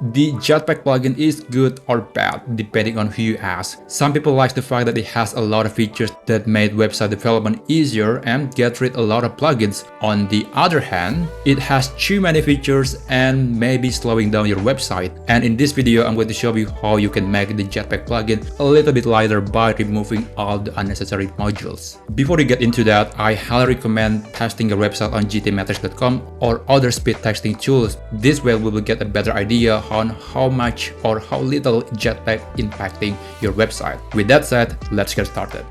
The JetPack plugin is good or bad depending on who you ask. Some people like the fact that it has a lot of features that made website development easier and get rid a lot of plugins. On the other hand, it has too many features and may be slowing down your website. And in this video, I'm going to show you how you can make the JetPack plugin a little bit lighter by removing all the unnecessary modules. Before we get into that, I highly recommend testing your website on gtmetrics.com or other speed testing tools. This way we will get a better idea on how much or how little JetPack impacting your website. With that said, let's get started.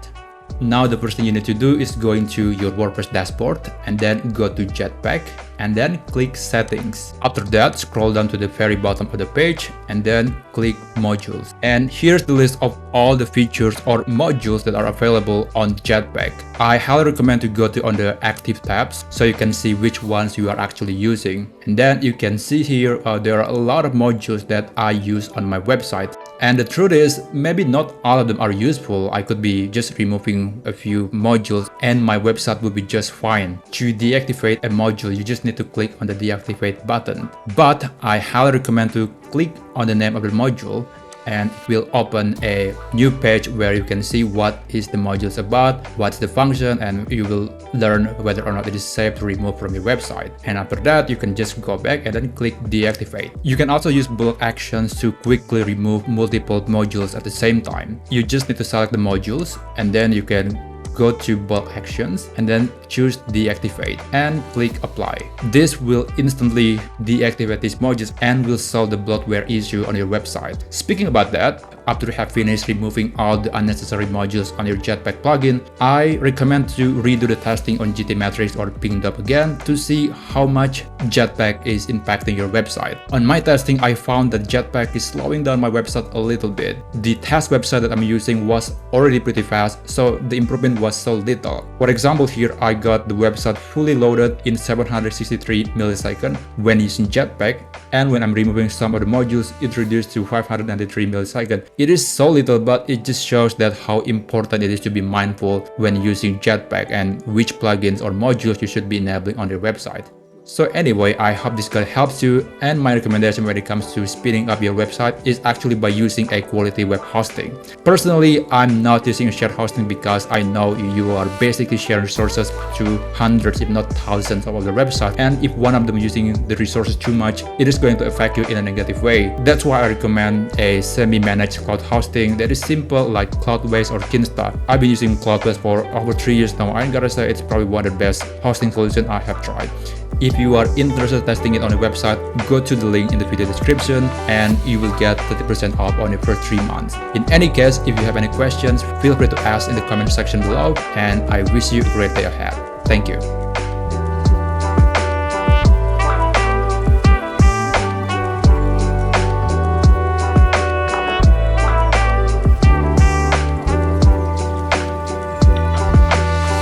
Now the first thing you need to do is go into your WordPress dashboard and then go to JetPack and then click settings. After that, scroll down to the very bottom of the page and then click modules. And here's the list of all the features or modules that are available on JetPack. I highly recommend to go to on the active tabs so you can see which ones you are actually using. And then you can see here there are a lot of modules that I use on my website. And the truth is, maybe not all of them are useful. I could be just removing a few modules and my website would be just fine. To deactivate a module, you just need to click on the deactivate button. But I highly recommend to click on the name of the module and it will open a new page where you can see what is the modules about, what's the function, and you will learn whether or not it is safe to remove from your website. And after that, you can just go back and then click deactivate. You can also use bulk actions to quickly remove multiple modules at the same time. You just need to select the modules and then you can go to bulk actions and then choose deactivate and click apply. This will instantly deactivate these modules and will solve the bloatware issue on your website. Speaking about that, after you have finished removing all the unnecessary modules on your JetPack plugin, I recommend to redo the testing on GTmetrix or Pingdom again to see how much JetPack is impacting your website. On my testing, I found that JetPack is slowing down my website a little bit. The test website that I'm using was already pretty fast, so the improvement was so little. For example, here I got the website fully loaded in 763 milliseconds when using JetPack, and when I'm removing some of the modules, it reduced to 593 milliseconds. It is so little, but it just shows that how important it is to be mindful when using JetPack and which plugins or modules you should be enabling on your website. So anyway, I hope this guide helps you, and my recommendation when it comes to speeding up your website is actually by using a quality web hosting. Personally, I'm not using a shared hosting because I know you are basically sharing resources to hundreds if not thousands of other websites, and if one of them is using the resources too much, it is going to affect you in a negative way. That's why I recommend a semi-managed cloud hosting that is simple like Cloudways or Kinsta. I've been using Cloudways for over 3 years now. I gotta say it's probably one of the best hosting solutions I have tried. If you are interested in testing it on a website, go to the link in the video description and you will get 30% off on your first 3 months. In any case, if you have any questions, feel free to ask in the comment section below, and I wish you a great day ahead. Thank you.